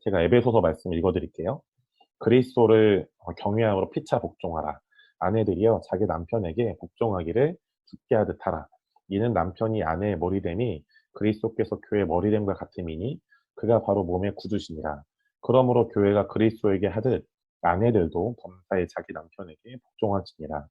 제가 에베소서 말씀 읽어드릴게요. 그리스도를 경외함으로 피차 복종하라. 아내들이여 자기 남편에게 복종하기를 죽게 하듯 하라. 이는 남편이 아내의 머리됨이 그리스도께서 교회의 머리됨과 같음이니 그가 바로 몸의 구주시니라. 그러므로 교회가 그리스도에게 하듯 아내들도 범사에 자기 남편에게 복종하시니라.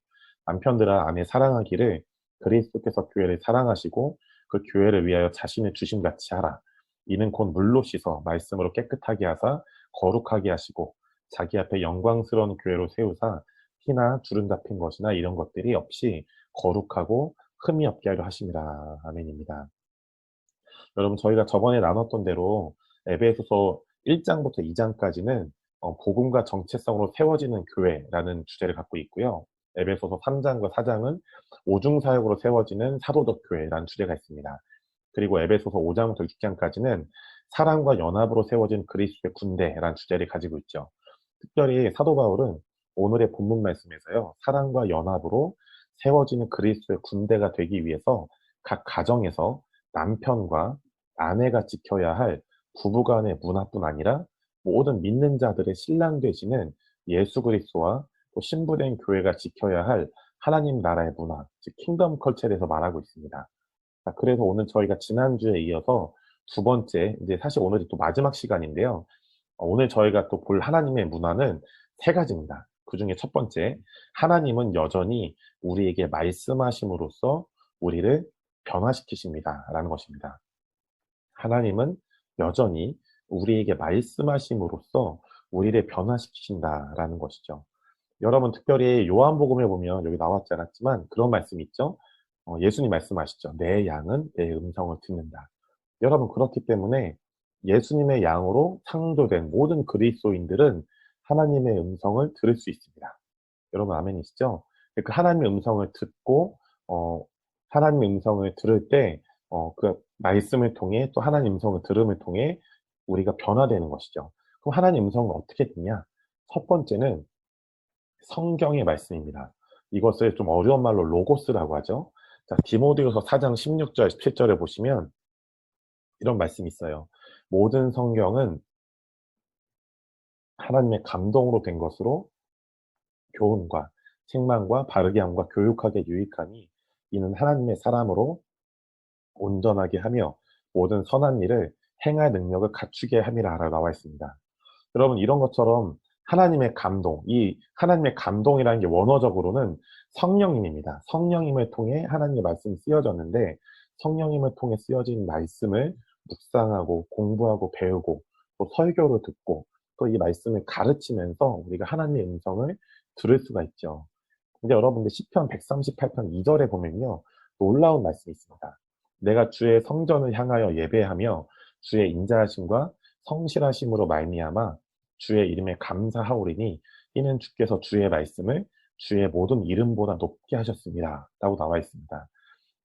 남편들아 아내 사랑하기를 그리스도께서 교회를 사랑하시고 그 교회를 위하여 자신을 주심같이 하라. 이는 곧 물로 씻어 말씀으로 깨끗하게 하사 거룩하게 하시고 자기 앞에 영광스러운 교회로 세우사 피나 주름 잡힌 것이나 이런 것들이 없이 거룩하고 흠이 없게 하려 하심이라. 아멘입니다. 여러분 저희가 저번에 나눴던 대로 에베소서 1장부터 2장까지는 복음과 정체성으로 세워지는 교회라는 주제를 갖고 있고요. 에베소서 3장과 4장은 오중사역으로 세워지는 사도적 교회라는 주제가 있습니다. 그리고 에베소서 5장부터 6장까지는 사랑과 연합으로 세워진 그리스도의 군대라는 주제를 가지고 있죠. 특별히 사도 바울은 오늘의 본문 말씀에서요, 사랑과 연합으로 세워지는 그리스도의 군대가 되기 위해서 각 가정에서 남편과 아내가 지켜야 할 부부간의 문화뿐 아니라 모든 믿는 자들의 신랑 되시는 예수 그리스도와 또 신부된 교회가 지켜야 할 하나님 나라의 문화, 즉 킹덤 컬처에 대해서 말하고 있습니다. 자, 그래서 오늘 저희가 지난주에 이어서 두 번째, 이제 사실 오늘이 또 마지막 시간인데요. 오늘 저희가 또 볼 하나님의 문화는 세 가지입니다. 그 중에 첫 번째, 하나님은 여전히 우리에게 말씀하심으로써 우리를 변화시키십니다. 라는 것입니다. 하나님은 여전히 우리에게 말씀하심으로써 우리를 변화시키신다라는 것이죠. 여러분 특별히 요한복음에 보면 여기 나왔지 않았지만 그런 말씀이 있죠. 예수님 말씀하시죠. 내 양은 내 음성을 듣는다. 여러분 그렇기 때문에 예수님의 양으로 창조된 모든 그리스도인들은 하나님의 음성을 들을 수 있습니다. 여러분 아멘이시죠? 그 하나님의 음성을 듣고 하나님의 음성을 들을 때 그 말씀을 통해 또 하나님 음성을 들음을 통해 우리가 변화되는 것이죠. 그럼 하나님 음성은 어떻게 듣냐? 첫 번째는 성경의 말씀입니다. 이것을 좀 어려운 말로 로고스라고 하죠. 자, 디모데후서 4장 16절, 17절에 보시면 이런 말씀이 있어요. 모든 성경은 하나님의 감동으로 된 것으로 교훈과 책망과 바르게 함과 교육하게 유익하니 이는 하나님의 사람으로 온전하게 하며 모든 선한 일을 행할 능력을 갖추게 함이라 나와 있습니다. 여러분 이런 것처럼 하나님의 감동, 이 하나님의 감동이라는 게 원어적으로는 성령님입니다. 성령님을 통해 하나님의 말씀이 쓰여졌는데 성령님을 통해 쓰여진 말씀을 묵상하고 공부하고 배우고 또 설교를 듣고 또 이 말씀을 가르치면서 우리가 하나님의 음성을 들을 수가 있죠. 근데 여러분들 시편 138편 2절에 보면요. 놀라운 말씀이 있습니다. 내가 주의 성전을 향하여 예배하며 주의 인자하심과 성실하심으로 말미암아 주의 이름에 감사하오리니 이는 주께서 주의 말씀을 주의 모든 이름보다 높게 하셨습니다. 라고 나와 있습니다.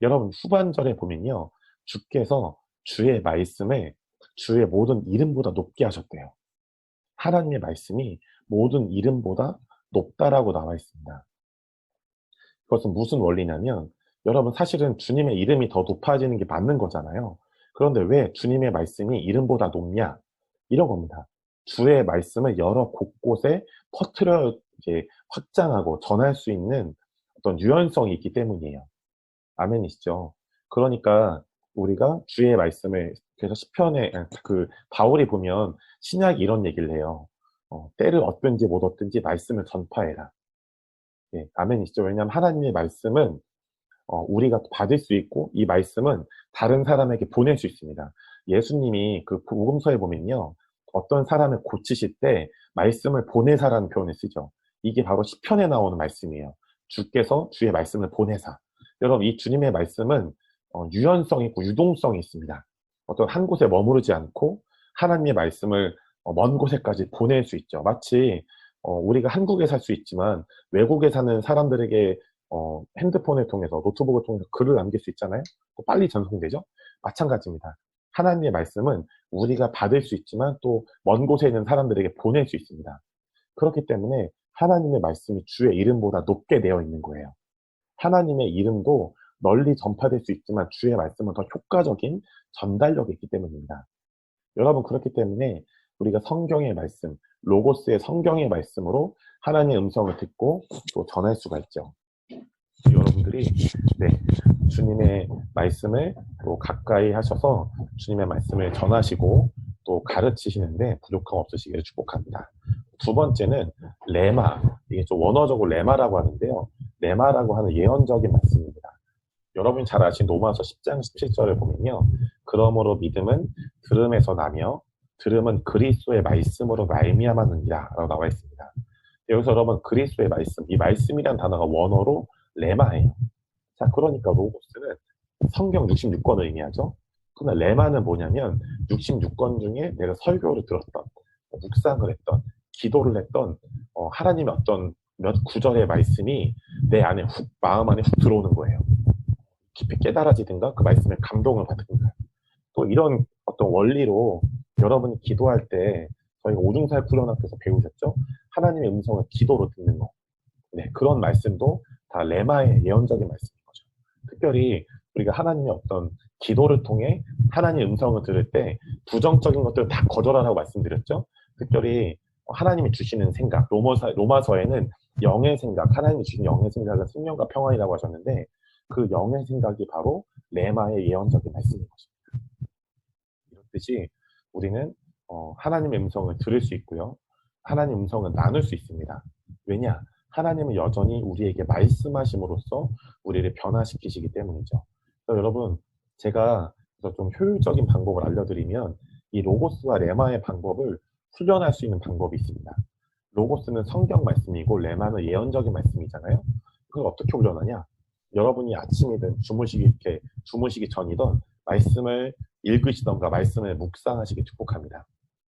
여러분 후반절에 보면요. 주께서 주의 말씀을 주의 모든 이름보다 높게 하셨대요. 하나님의 말씀이 모든 이름보다 높다라고 나와 있습니다. 그것은 무슨 원리냐면 여러분 사실은 주님의 이름이 더 높아지는 게 맞는 거잖아요. 그런데 왜 주님의 말씀이 이름보다 높냐? 이런 겁니다. 주의 말씀을 여러 곳곳에 퍼뜨려 이제 확장하고 전할 수 있는 어떤 유연성이 있기 때문이에요. 아멘이시죠? 그러니까 우리가 주의 말씀을 그래서 시편에 그 바울이 보면 신약이 이런 얘기를 해요. 때를 얻든지 못 얻든지 말씀을 전파해라. 예, 아멘이시죠? 왜냐하면 하나님의 말씀은 우리가 받을 수 있고 이 말씀은 다른 사람에게 보낼 수 있습니다. 예수님이 그 복음서에 보면요. 어떤 사람을 고치실 때 말씀을 보내사라는 표현을 쓰죠. 이게 바로 시편에 나오는 말씀이에요. 주께서 주의 말씀을 보내사. 여러분 이 주님의 말씀은 유연성이 있고 유동성이 있습니다. 어떤 한 곳에 머무르지 않고 하나님의 말씀을 먼 곳에까지 보낼 수 있죠. 마치 우리가 한국에 살 수 있지만 외국에 사는 사람들에게 핸드폰을 통해서 노트북을 통해서 글을 남길 수 있잖아요. 또 빨리 전송되죠. 마찬가지입니다. 하나님의 말씀은 우리가 받을 수 있지만 또 먼 곳에 있는 사람들에게 보낼 수 있습니다. 그렇기 때문에 하나님의 말씀이 주의 이름보다 높게 되어 있는 거예요. 하나님의 이름도 널리 전파될 수 있지만 주의 말씀은 더 효과적인 전달력이 있기 때문입니다. 여러분 그렇기 때문에 우리가 성경의 말씀, 로고스의 성경의 말씀으로 하나님의 음성을 듣고 또 전할 수가 있죠. 여러분들이 주님의 말씀을 또 가까이 하셔서 주님의 말씀을 전하시고 또 가르치시는데 부족함 없으시기를 축복합니다. 두 번째는 레마, 이게 좀 원어적으로 레마라고 하는데요. 레마라고 하는 예언적인 말씀입니다. 여러분이 잘 아신 로마서 10장 17절을 보면요. 그러므로 믿음은 들음에서 나며 들음은 그리스도의 말씀으로 말미암았느니라 라고 나와 있습니다. 여기서 여러분 그리스도의 말씀, 이 말씀이란 단어가 원어로 레마예요. 자, 그러니까 로고스는 성경 66권을 의미하죠. 그러나 레마는 뭐냐면 66권 중에 내가 설교를 들었던, 묵상을 했던, 기도를 했던 하나님의 어떤 몇 구절의 말씀이 내 안에 마음 안에 훅 들어오는 거예요. 깊이 깨달아지든가 그 말씀에 감동을 받든가. 또 이런 어떤 원리로 여러분이 기도할 때 저희가 오중살 훈련학교에서 배우셨죠? 하나님의 음성을 기도로 듣는 거. 네, 그런 말씀도 다 레마의 예언적인 말씀인 거죠. 특별히 우리가 하나님의 어떤 기도를 통해 하나님의 음성을 들을 때 부정적인 것들을 다 거절하라고 말씀드렸죠. 특별히 하나님이 주시는 생각, 로마서에는 영의 생각, 하나님이 주신 영의 생각은 생명과 평안이라고 하셨는데 그 영의 생각이 바로 레마의 예언적인 말씀인 것입니다. 이런 뜻이 우리는 하나님의 음성을 들을 수 있고요. 하나님의 음성을 나눌 수 있습니다. 왜냐? 하나님은 여전히 우리에게 말씀하심으로써 우리를 변화시키시기 때문이죠. 그래서 여러분, 제가 좀 효율적인 방법을 알려드리면 이 로고스와 레마의 방법을 훈련할 수 있는 방법이 있습니다. 로고스는 성경 말씀이고 레마는 예언적인 말씀이잖아요. 그걸 어떻게 훈련하냐? 여러분이 아침이든 주무시기 전이든 말씀을 읽으시던가 말씀을 묵상하시기 축복합니다.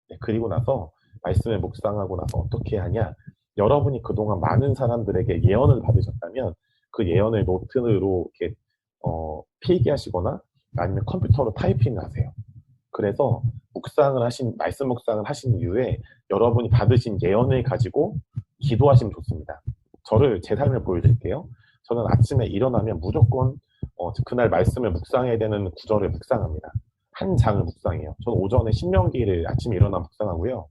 네, 그리고 나서 말씀을 묵상하고 나서 어떻게 하냐? 여러분이 그동안 많은 사람들에게 예언을 받으셨다면 그 예언을 노트로 이렇게 필기하시거나 아니면 컴퓨터로 타이핑을 하세요. 그래서 말씀 묵상을 하신 이후에 여러분이 받으신 예언을 가지고 기도하시면 좋습니다. 제 삶을 보여드릴게요. 저는 아침에 일어나면 무조건 그날 말씀을 묵상해야 되는 구절을 묵상합니다. 한 장을 묵상해요. 저는 오전에 신명기를 아침에 일어나 묵상하고요.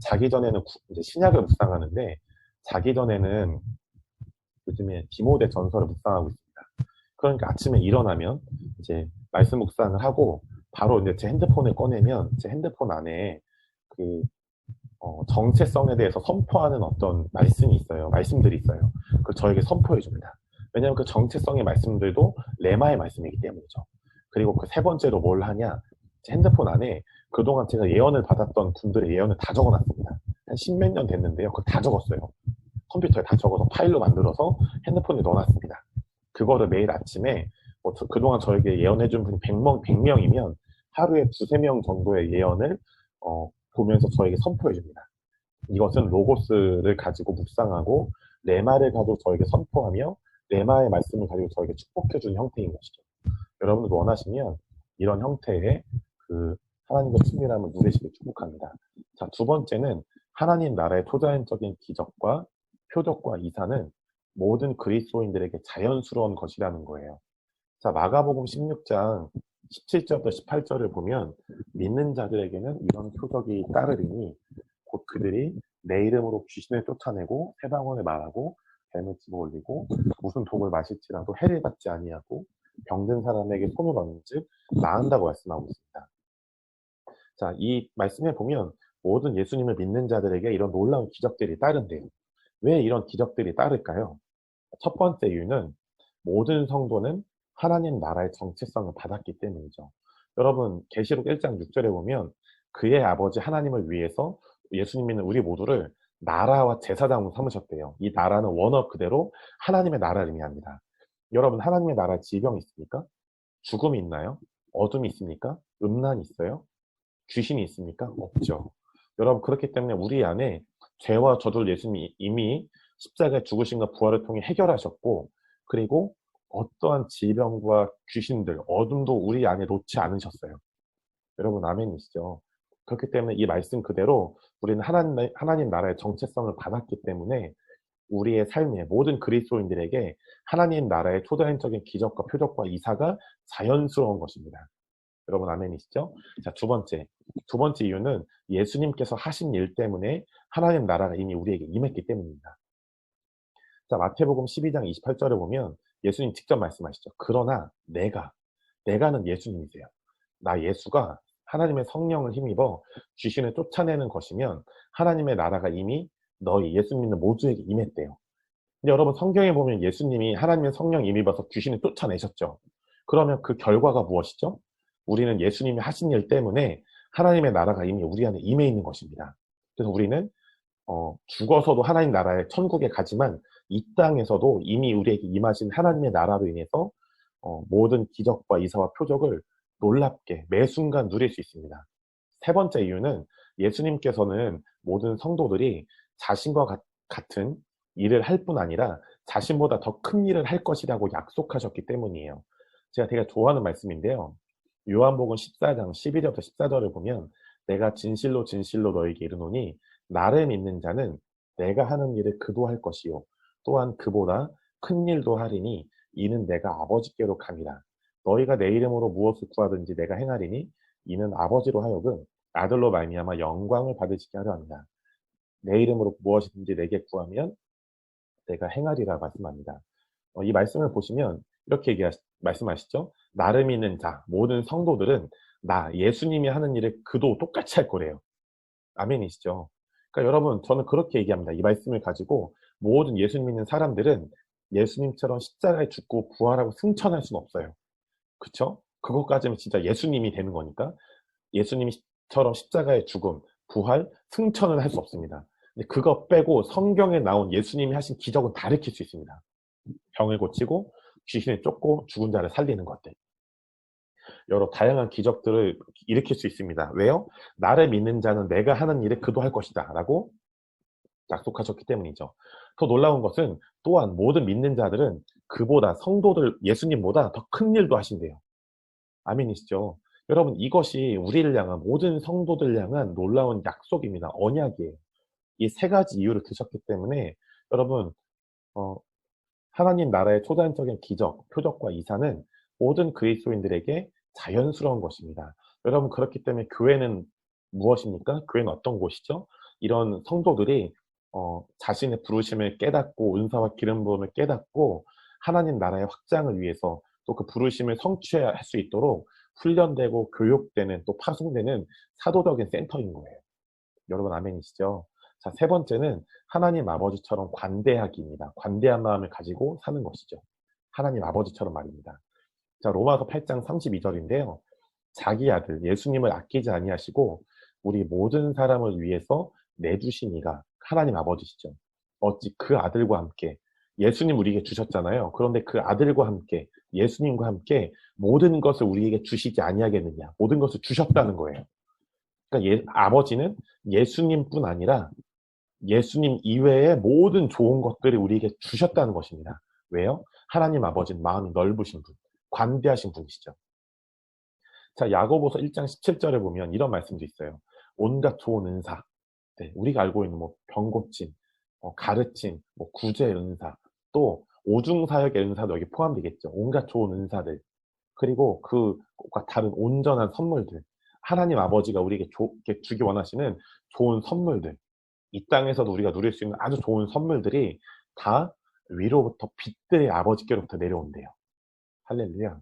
자기 전에는 이제 신약을 묵상하는데 자기 전에는 요즘에 디모데 전서를 묵상하고 있습니다. 그러니까 아침에 일어나면 이제 말씀 묵상을 하고 바로 이제 제 핸드폰을 꺼내면 제 핸드폰 안에 그 정체성에 대해서 선포하는 어떤 말씀들이 있어요. 그 저에게 선포해 줍니다. 왜냐하면 그 정체성의 말씀들도 레마의 말씀이기 때문이죠. 그리고 그 세 번째로 뭘 하냐? 제 핸드폰 안에 그동안 제가 예언을 받았던 분들의 예언을 다 적어놨습니다. 한 십몇 년 됐는데요. 그거 다 적었어요. 컴퓨터에 다 적어서 파일로 만들어서 핸드폰에 넣어놨습니다. 그거를 매일 아침에 그동안 저에게 예언해준 분이 100명이면 하루에 2~3명 정도의 예언을 보면서 저에게 선포해줍니다. 이것은 로고스를 가지고 묵상하고 레마를 가지고 저에게 선포하며 레마의 말씀을 가지고 저에게 축복해주는 형태인 것이죠. 여러분도 원하시면 이런 형태의 그 하나님과 친밀함을 누리시길 축복합니다. 자, 두 번째는 하나님 나라의 초자연적인 기적과 표적과 이사는 모든 그리스도인들에게 자연스러운 것이라는 거예요. 자, 마가복음 16장 17절부터 18절을 보면 믿는 자들에게는 이런 표적이 따르리니 곧 그들이 내 이름으로 귀신을 쫓아내고 세방언을 말하고 뱀을 집어올리고 무슨 독을 마실지라도 해를 받지 아니하고 병든 사람에게 손을 얹은즉 나은다고 말씀하고 있습니다. 자, 이 말씀에 보면 모든 예수님을 믿는 자들에게 이런 놀라운 기적들이 따른대요. 왜 이런 기적들이 따를까요? 첫 번째 이유는 모든 성도는 하나님 나라의 정체성을 받았기 때문이죠. 여러분, 계시록 1장 6절에 보면 그의 아버지 하나님을 위해서 예수님 믿는 우리 모두를 나라와 제사장으로 삼으셨대요. 이 나라는 원어 그대로 하나님의 나라를 의미합니다. 여러분, 하나님의 나라에 질병이 있습니까? 죽음이 있나요? 어둠이 있습니까? 음란이 있어요? 귀신이 있습니까? 없죠. 여러분, 그렇기 때문에 우리 안에 죄와 저주를 예수님이 이미 십자가의 죽으심과 부활을 통해 해결하셨고, 그리고 어떠한 질병과 귀신들, 어둠도 우리 안에 놓지 않으셨어요. 여러분, 아멘이시죠? 그렇기 때문에 이 말씀 그대로 우리는 하나님 나라의 정체성을 받았기 때문에 우리의 삶에 모든 그리스도인들에게 하나님 나라의 초자연적인 기적과 표적과 이사가 자연스러운 것입니다. 여러분 아멘이시죠? 자, 두 번째 이유는 예수님께서 하신 일 때문에 하나님 나라가 이미 우리에게 임했기 때문입니다. 자, 마태복음 12장 28절을 보면 예수님 직접 말씀하시죠. 그러나 내가는 예수님이세요. 나 예수가 하나님의 성령을 힘입어 귀신을 쫓아내는 것이면 하나님의 나라가 이미 너희 예수 믿는 모두에게 임했대요. 근데 여러분 성경에 보면 예수님이 하나님의 성령 힘입어서 귀신을 쫓아내셨죠. 그러면 그 결과가 무엇이죠? 우리는 예수님이 하신 일 때문에 하나님의 나라가 이미 우리 안에 임해 있는 것입니다. 그래서 우리는 죽어서도 하나님 나라의 천국에 가지만 이 땅에서도 이미 우리에게 임하신 하나님의 나라로 인해서 모든 기적과 이사와 표적을 놀랍게 매 순간 누릴 수 있습니다. 세 번째 이유는 예수님께서는 모든 성도들이 자신과 같은 일을 할 뿐 아니라 자신보다 더 큰 일을 할 것이라고 약속하셨기 때문이에요. 제가 되게 좋아하는 말씀인데요. 요한복음 14장 12절부터 14절을 보면 내가 진실로 진실로 너에게 이르노니 나를 믿는 자는 내가 하는 일을 그도 할 것이요 또한 그보다 큰 일도 하리니 이는 내가 아버지께로 감이라. 너희가 내 이름으로 무엇을 구하든지 내가 행하리니 이는 아버지로 하여금 아들로 말미암아 영광을 받으시게 하려 합니다. 내 이름으로 무엇이든지 내게 구하면 내가 행하리라 말씀합니다. 이 말씀을 보시면 이렇게 말씀하시죠. 나를 믿는 자, 모든 성도들은 나 예수님이 하는 일을 그도 똑같이 할 거래요. 아멘이시죠? 그러니까 여러분 저는 그렇게 얘기합니다. 이 말씀을 가지고 모든 예수님 믿는 사람들은 예수님처럼 십자가에 죽고 부활하고 승천할 수는 없어요. 그쵸? 그것까지는 진짜 예수님이 되는 거니까 예수님처럼 십자가의 죽음, 부활, 승천을 할 수 없습니다. 근데 그거 빼고 성경에 나온 예수님이 하신 기적은 다 일으킬 수 있습니다. 병을 고치고 귀신을 쫓고 죽은 자를 살리는 것들. 여러 다양한 기적들을 일으킬 수 있습니다. 왜요? 나를 믿는 자는 내가 하는 일을 그도 할 것이다 라고 약속하셨기 때문이죠. 더 놀라운 것은 또한 모든 믿는 자들은 그보다 성도들 예수님보다 더 큰 일도 하신대요. 아멘이시죠? 여러분 이것이 우리를 향한 모든 성도들 향한 놀라운 약속입니다. 언약이에요. 이 세 가지 이유를 드셨기 때문에 여러분 하나님 나라의 초자연적인 기적, 표적과 이사는 모든 그리스도인들에게 자연스러운 것입니다. 여러분 그렇기 때문에 교회는 무엇입니까? 교회는 어떤 곳이죠? 이런 성도들이 자신의 부르심을 깨닫고 은사와 기름 부음을 깨닫고 하나님 나라의 확장을 위해서 또 그 부르심을 성취할 수 있도록 훈련되고 교육되는 또 파송되는 사도적인 센터인 거예요. 여러분 아멘이시죠? 자, 세 번째는 하나님 아버지처럼 관대하기입니다. 관대한 마음을 가지고 사는 것이죠. 하나님 아버지처럼 말입니다. 자, 로마서 8장 32절인데요. 자기 아들 예수님을 아끼지 아니하시고 우리 모든 사람을 위해서 내주신 이가 하나님 아버지시죠. 어찌 그 아들과 함께 예수님 우리에게 주셨잖아요. 그런데 그 아들과 함께 예수님과 함께 모든 것을 우리에게 주시지 아니하겠느냐. 모든 것을 주셨다는 거예요. 그러니까 아버지는 예수님뿐 아니라 예수님 이외의 모든 좋은 것들을 우리에게 주셨다는 것입니다. 왜요? 하나님 아버지는 마음이 넓으신 분, 관대하신 분이시죠. 자, 야고보서 1장 17절에 보면 이런 말씀도 있어요. 온갖 좋은 은사, 네, 우리가 알고 있는 병 고침, 가르침, 구제 은사, 또 오중사역의 은사도 여기 포함되겠죠. 온갖 좋은 은사들, 그리고 그과 다른 온전한 선물들, 하나님 아버지가 우리에게 주기 원하시는 좋은 선물들, 이 땅에서도 우리가 누릴 수 있는 아주 좋은 선물들이 다 위로부터 빛들의 아버지께로부터 내려온대요. 할렐루야.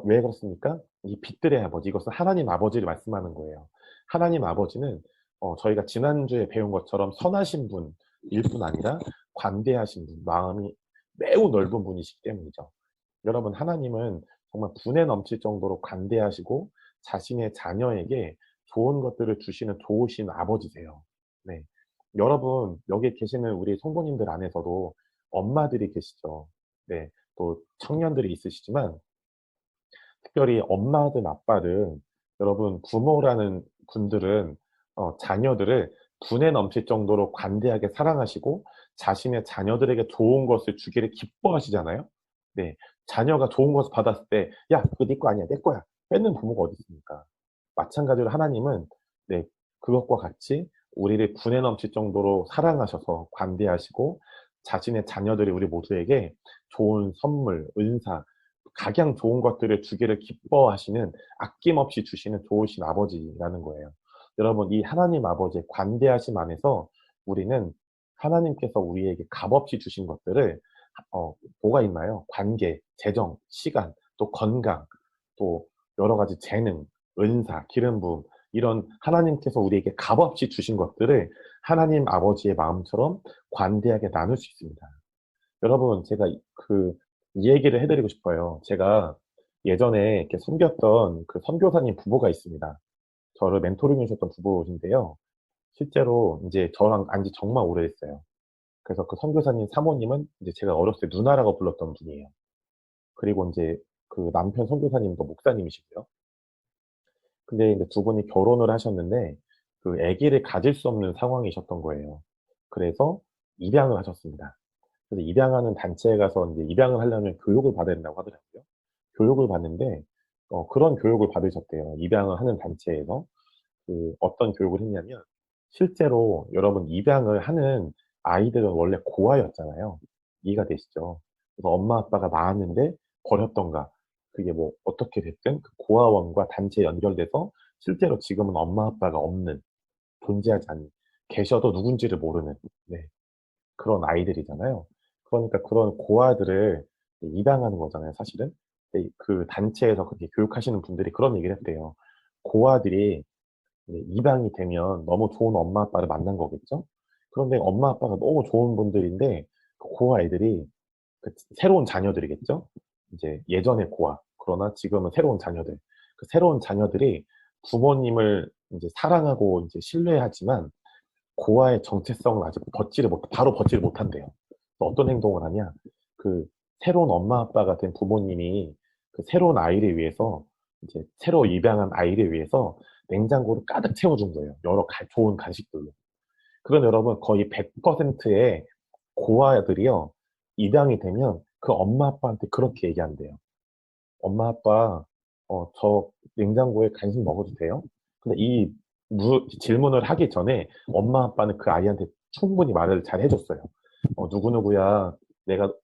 왜 그렇습니까? 이 빛들의 아버지, 이것은 하나님 아버지를 말씀하는 거예요. 하나님 아버지는 저희가 지난주에 배운 것처럼 선하신 분일 뿐 아니라 관대하신 분, 마음이 매우 넓은 분이시기 때문이죠. 여러분 하나님은 정말 분에 넘칠 정도로 관대하시고 자신의 자녀에게 좋은 것들을 주시는 좋으신 아버지세요. 네. 여러분 여기 계시는 우리 성도님들 안에서도 엄마들이 계시죠. 네. 또 청년들이 있으시지만 특별히 엄마든 아빠든 여러분 부모라는 분들은 자녀들을 분에 넘칠 정도로 관대하게 사랑하시고 자신의 자녀들에게 좋은 것을 주기를 기뻐하시잖아요. 네, 자녀가 좋은 것을 받았을 때, 야, 그거 네 거 아니야, 내 거야. 뺏는 부모가 어디 있습니까? 마찬가지로 하나님은 네, 그것과 같이 우리를 분에 넘칠 정도로 사랑하셔서 관대하시고 자신의 자녀들이 우리 모두에게 좋은 선물, 은사, 각양 좋은 것들을 주기를 기뻐하시는, 아낌없이 주시는 좋으신 아버지라는 거예요. 여러분, 이 하나님 아버지의 관대하심 안에서 우리는 하나님께서 우리에게 값없이 주신 것들을 뭐가 있나요? 관계, 재정, 시간, 또 건강, 또 여러 가지 재능, 은사, 기름 부음, 이런 하나님께서 우리에게 값없이 주신 것들을 하나님 아버지의 마음처럼 관대하게 나눌 수 있습니다. 여러분, 제가 이 얘기를 해드리고 싶어요. 제가 예전에 이렇게 섬겼던 그 선교사님 부부가 있습니다. 저를 멘토링 해주셨던 부부신데요. 실제로 이제 저랑 안지 정말 오래됐어요. 그래서 그 선교사님 사모님은 이제 제가 어렸을 때 누나라고 불렀던 분이에요. 그리고 이제 그 남편 선교사님도 목사님이시고요. 근데 이제 두 분이 결혼을 하셨는데 그 아기를 가질 수 없는 상황이셨던 거예요. 그래서 입양을 하셨습니다. 그래서 입양하는 단체에 가서 이제 입양을 하려면 교육을 받아야 된다고 하더라고요. 교육을 받는데 그런 교육을 받으셨대요. 입양을 하는 단체에서. 어떤 교육을 했냐면 실제로 여러분 입양을 하는 아이들은 원래 고아였잖아요. 이해가 되시죠? 그래서 엄마 아빠가 낳았는데 버렸던가 그게 뭐 어떻게 됐든 그 고아원과 단체에 연결돼서 실제로 지금은 엄마 아빠가 없는, 존재하지 않는, 계셔도 누군지를 모르는, 네, 그런 아이들이잖아요. 그러니까 그런 고아들을 입양하는 거잖아요, 사실은. 근데 그 단체에서 그렇게 교육하시는 분들이 그런 얘기를 했대요. 고아들이 입양이 되면 너무 좋은 엄마 아빠를 만난 거겠죠? 그런데 엄마 아빠가 너무 좋은 분들인데 그 고아 애들이 그 새로운 자녀들이겠죠? 이제 예전의 고아, 그러나 지금은 새로운 자녀들. 그 새로운 자녀들이 부모님을 이제 사랑하고 이제 신뢰하지만 고아의 정체성을 아직 바로 벗지를 못한대요. 어떤 행동을 하냐? 그 새로운 엄마 아빠가 된 부모님이 그 새로운 아이를 위해서 이제 새로 입양한 아이를 위해서 냉장고를 가득 채워준 거예요. 여러 좋은 간식들로. 그럼 여러분 거의 100%의 고아들이요 입양이 되면 그 엄마 아빠한테 그렇게 얘기한대요. 엄마 아빠 저 냉장고에 간식 먹어도 돼요? 근데 이 질문을 하기 전에 엄마 아빠는 그 아이한테 충분히 말을 잘 해줬어요. 누구누구야,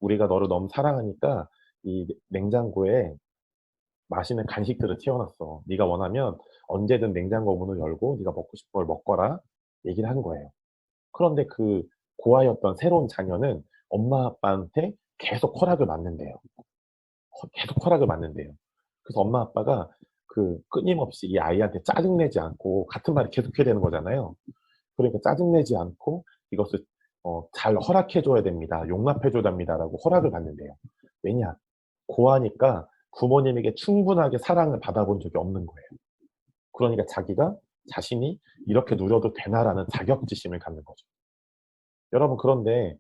우리가 너를 너무 사랑하니까 이 냉장고에 맛있는 간식들을 채워놨어. 네가 원하면 언제든 냉장고 문을 열고 네가 먹고 싶은 걸 먹거라 얘기를 한 거예요. 그런데 그 고아였던 새로운 자녀는 엄마 아빠한테 계속 허락을 받는데요. 계속 허락을 받는데요. 그래서 엄마 아빠가 끊임없이 이 아이한테 짜증내지 않고 같은 말을 계속해야 되는 거잖아요. 그러니까 짜증내지 않고 이것을 잘 허락해줘야 됩니다. 용납해줘야 됩니다라고 허락을 받는데요. 왜냐? 고아니까 부모님에게 충분하게 사랑을 받아본 적이 없는 거예요. 그러니까 자신이 이렇게 누려도 되나라는 자격지심을 갖는 거죠. 여러분, 그런데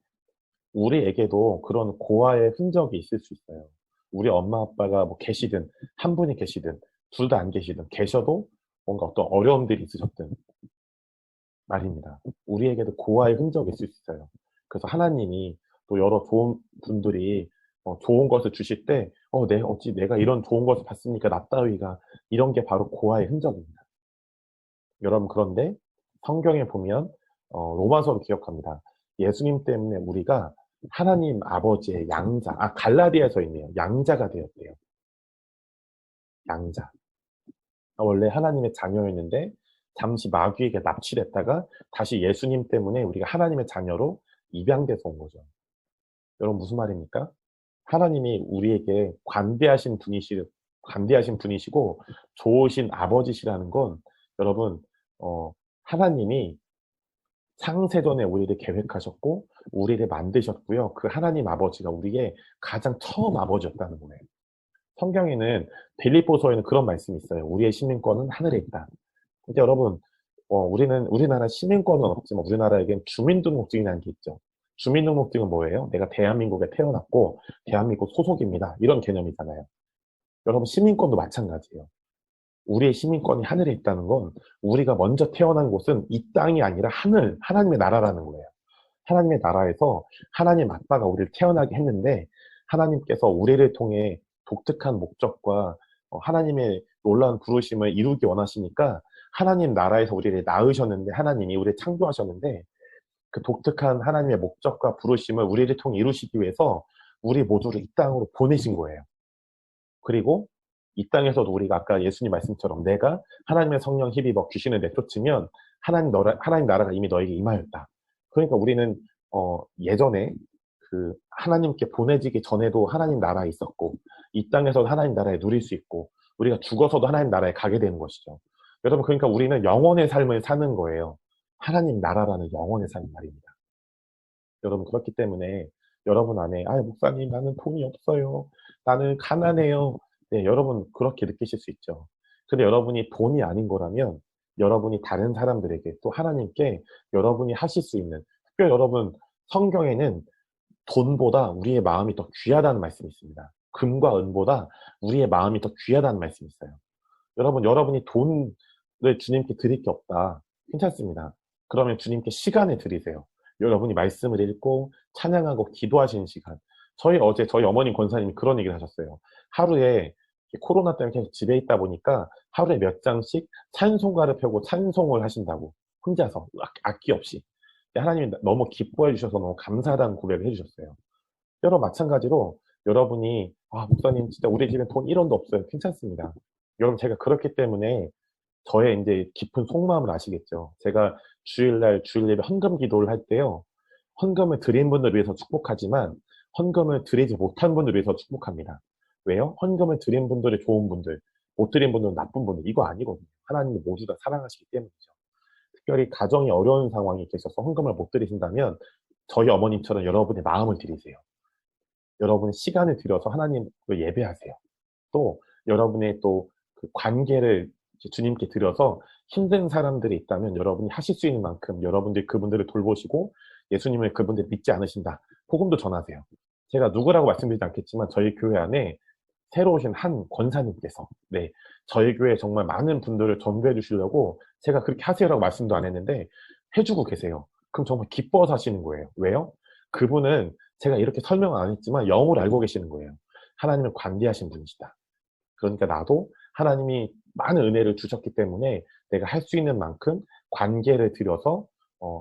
우리에게도 그런 고아의 흔적이 있을 수 있어요. 우리 엄마 아빠가 뭐 계시든, 한 분이 계시든, 둘 다 안 계시든, 계셔도 뭔가 어떤 어려움들이 있으셨든 말입니다. 우리에게도 고아의 흔적이 있을 수 있어요. 그래서 하나님이 또 여러 좋은 분들이 좋은 것을 주실 때, 어찌 내가 이런 좋은 것을 받습니까? 나 따위가. 이런 게 바로 고아의 흔적입니다. 여러분, 그런데 성경에 보면, 로마서로 기억합니다. 예수님 때문에 우리가 하나님 아버지의 양자, 갈라디아서 있네요. 양자가 되었대요. 양자. 원래 하나님의 자녀였는데, 잠시 마귀에게 납치됐다가 다시 예수님 때문에 우리가 하나님의 자녀로 입양돼서 온 거죠. 여러분, 무슨 말입니까? 하나님이 우리에게 관대하신 분이시고 좋으신 아버지시라는 건 여러분, 하나님이 창세전에 우리를 계획하셨고 우리를 만드셨고요. 그 하나님 아버지가 우리의 가장 처음 아버지였다는 거예요. 성경에는 빌립보서에는 그런 말씀이 있어요. 우리의 시민권은 하늘에 있다. 근데 여러분, 우리나라 시민권은 없지만 우리나라에겐 주민등록증이라는 게 있죠. 주민등록증은 뭐예요? 내가 대한민국에 태어났고 대한민국 소속입니다. 이런 개념이잖아요. 여러분, 시민권도 마찬가지예요. 우리의 시민권이 하늘에 있다는 건 우리가 먼저 태어난 곳은 이 땅이 아니라 하나님의 나라라는 거예요. 하나님의 나라에서 하나님 아빠가 우리를 태어나게 했는데 하나님께서 우리를 통해 독특한 목적과 하나님의 놀라운 부르심을 이루기 원하시니까 하나님 나라에서 우리를 낳으셨는데, 하나님이 우리를 창조하셨는데 그 독특한 하나님의 목적과 부르심을 우리를 통해 이루시기 위해서 우리 모두를 이 땅으로 보내신 거예요. 그리고 이 땅에서도 우리가 아까 예수님 말씀처럼 내가 하나님의 성령 힘입어 귀신을 내쫓으면 하나님 나라가 이미 너에게 임하였다. 그러니까 우리는 예전에 그 하나님께 보내지기 전에도 하나님 나라에 있었고 이 땅에서도 하나님 나라에 누릴 수 있고 우리가 죽어서도 하나님 나라에 가게 되는 것이죠. 여러분 그러니까 우리는 영원의 삶을 사는 거예요. 하나님 나라라는 영원의 삶 말입니다. 여러분 그렇기 때문에 여러분 안에 목사님 나는 돈이 없어요. 나는 가난해요. 네, 여러분 그렇게 느끼실 수 있죠. 근데 여러분이 돈이 아닌 거라면 여러분이 다른 사람들에게 또 하나님께 여러분이 하실 수 있는 특별히 여러분 성경에는 돈보다 우리의 마음이 더 귀하다는 말씀이 있습니다. 금과 은보다 우리의 마음이 더 귀하다는 말씀이 있어요. 여러분 여러분이 돈을 주님께 드릴 게 없다. 괜찮습니다. 그러면 주님께 시간을 드리세요. 여러분이 말씀을 읽고 찬양하고 기도하시는 시간. 어제 저희 어머님 권사님이 그런 얘기를 하셨어요. 하루에 코로나 때문에 계속 집에 있다 보니까 하루에 몇 장씩 찬송가를 펴고 찬송을 하신다고 혼자서 악기 없이. 하나님이 너무 기뻐해 주셔서 너무 감사하다는 고백을 해주셨어요. 여러분 마찬가지로 여러분이 목사님 진짜 우리 집에 돈 1원도 없어요. 괜찮습니다. 여러분 제가 그렇기 때문에 저의 이제 깊은 속마음을 아시겠죠. 제가 주일날 주일 예배 헌금 기도를 할 때요. 헌금을 드린 분을 위해서 축복하지만 헌금을 드리지 못한 분을 위해서 축복합니다. 왜요? 헌금을 드린 분들이 좋은 분들, 못 드린 분들은 나쁜 분들 이거 아니거든요. 하나님이 모두 다 사랑하시기 때문이죠. 특별히 가정이 어려운 상황이 계셔서 헌금을 못 드리신다면 저희 어머님처럼 여러분의 마음을 드리세요. 여러분의 시간을 들여서 하나님을 예배하세요. 또 여러분의 또 그 관계를 주님께 드려서 힘든 사람들이 있다면 여러분이 하실 수 있는 만큼 여러분들이 그분들을 돌보시고 예수님을 그분들 믿지 않으신다. 복음도 전하세요. 제가 누구라고 말씀드리지 않겠지만 저희 교회 안에 새로 오신 한 권사님께서 저희 교회에 정말 많은 분들을 전도해 주시려고 제가 그렇게 하세요라고 말씀도 안 했는데 해주고 계세요. 그럼 정말 기뻐서 하시는 거예요. 왜요? 그분은 제가 이렇게 설명은 안 했지만 영으로 알고 계시는 거예요. 하나님을 관대하신 분이시다. 그러니까 나도 하나님이 많은 은혜를 주셨기 때문에 내가 할 수 있는 만큼 관계를 들여서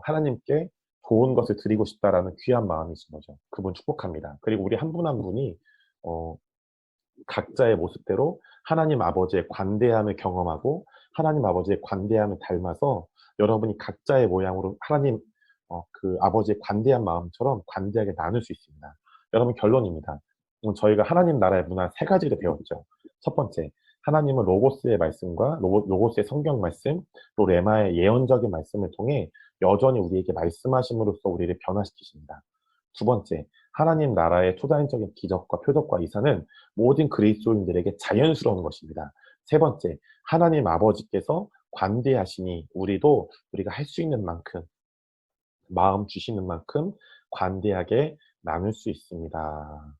하나님께 좋은 것을 드리고 싶다라는 귀한 마음이신 거죠. 그분 축복합니다. 그리고 우리 한 분 한 분이 각자의 모습대로 하나님 아버지의 관대함을 경험하고 하나님 아버지의 관대함을 닮아서 여러분이 각자의 모양으로 하나님 그 아버지의 관대한 마음처럼 관대하게 나눌 수 있습니다. 여러분 결론입니다. 저희가 하나님 나라의 문화 3가지를 배웠죠. 첫 번째, 하나님은 로고스의 말씀과 로고스의 성경 말씀, 또 레마의 예언적인 말씀을 통해 여전히 우리에게 말씀하심으로써 우리를 변화시키십니다. 두 번째, 하나님 나라의 초자연적인 기적과 표적과 이사는 모든 그리스도인들에게 자연스러운 것입니다. 세 번째, 하나님 아버지께서 관대하시니 우리가 할 수 있는 만큼 마음 주시는 만큼 관대하게 나눌 수 있습니다.